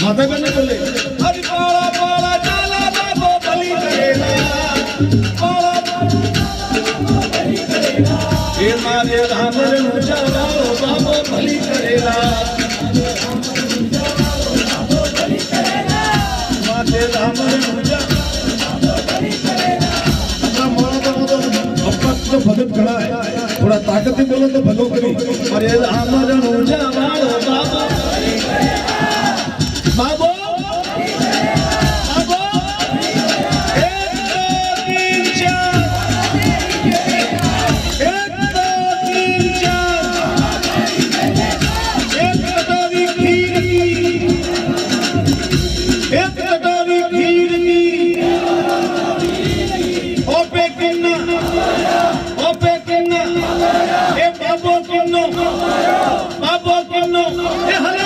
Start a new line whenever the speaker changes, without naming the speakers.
माता बहन बोले हरि पाला पाला चाला बाबो बलि करेला पाला हे मारे धाम नु जाओ बाबो बलि करेला माते धाम नु जाओ तो भगत खड़ा है थोड़ा ताकत ही बोलो तो भलो करी अरे धाम नु जाओ बाबो बाबो बाबो एक दो तीन चार एक दो तीन चार एक कटोरी खीर की एक कटोरी खीर की ओपे किन्ना ए बाबो किन्नो ए हले